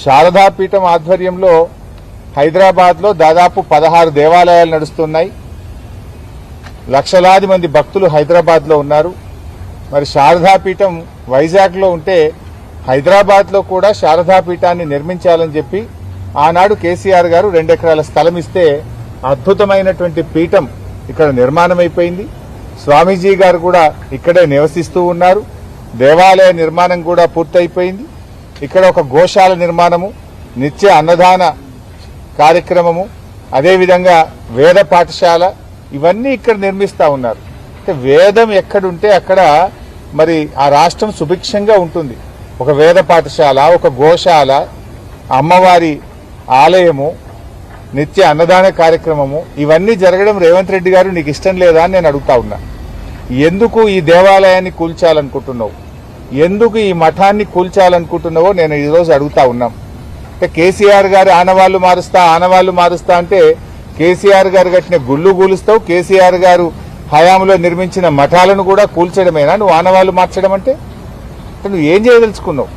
శారదాపీఠం ఆధ్వర్యంలో హైదరాబాద్లో దాదాపు 16 దేవాలయాలు నడుస్తున్నాయి. లక్షలాది మంది భక్తులు హైదరాబాద్లో ఉన్నారు. మరి శారదాపీఠం వైజాగ్లో ఉంటే హైదరాబాద్లో కూడా శారదాపీఠాన్ని నిర్మించాలని చెప్పి ఆనాడు కేసీఆర్ గారు 2 ఎకరాల స్థలం ఇస్తే అద్భుతమైనటువంటి పీఠం ఇక్కడ నిర్మాణం అయిపోయింది. స్వామీజీ గారు కూడా ఇక్కడే నివసిస్తూ ఉన్నారు. దేవాలయ నిర్మాణం కూడా పూర్తయిపోయింది. ఇక్కడ ఒక గోశాల నిర్మాణము, నిత్య అన్నదాన కార్యక్రమము, అదేవిధంగా వేద పాఠశాల ఇవన్నీ ఇక్కడ నిర్మిస్తా ఉన్నారు. అంటే వేదం ఎక్కడుంటే అక్కడ మరి ఆ రాష్ట్రం సుభిక్షంగా ఉంటుంది. ఒక వేద పాఠశాల, ఒక గోశాల, అమ్మవారి ఆలయము, నిత్య అన్నదాన కార్యక్రమము ఇవన్నీ జరగడం రేవంత్ రెడ్డి గారు నీకు ఇష్టం లేదా అని నేను అడుగుతా ఉన్నా. ఎందుకు ఈ దేవాలయాన్ని కూల్చాలనుకుంటున్నావు, ఎందుకు ఈ మఠాన్ని కూల్చాలనుకుంటున్నావో నేను ఈరోజు అడుగుతా ఉన్నాం. అంటే కేసీఆర్ గారు ఆనవాళ్లు మారుస్తా అంటే కేసీఆర్ గారు కట్టిన గుళ్ళు కూలుస్తావు, కేసీఆర్ గారు హయాంలో నిర్మించిన మఠాలను కూడా కూల్చడమేనా నువ్వు ఆనవాళ్లు మార్చడం అంటే? నువ్వు ఏం చేయదలుచుకున్నావు?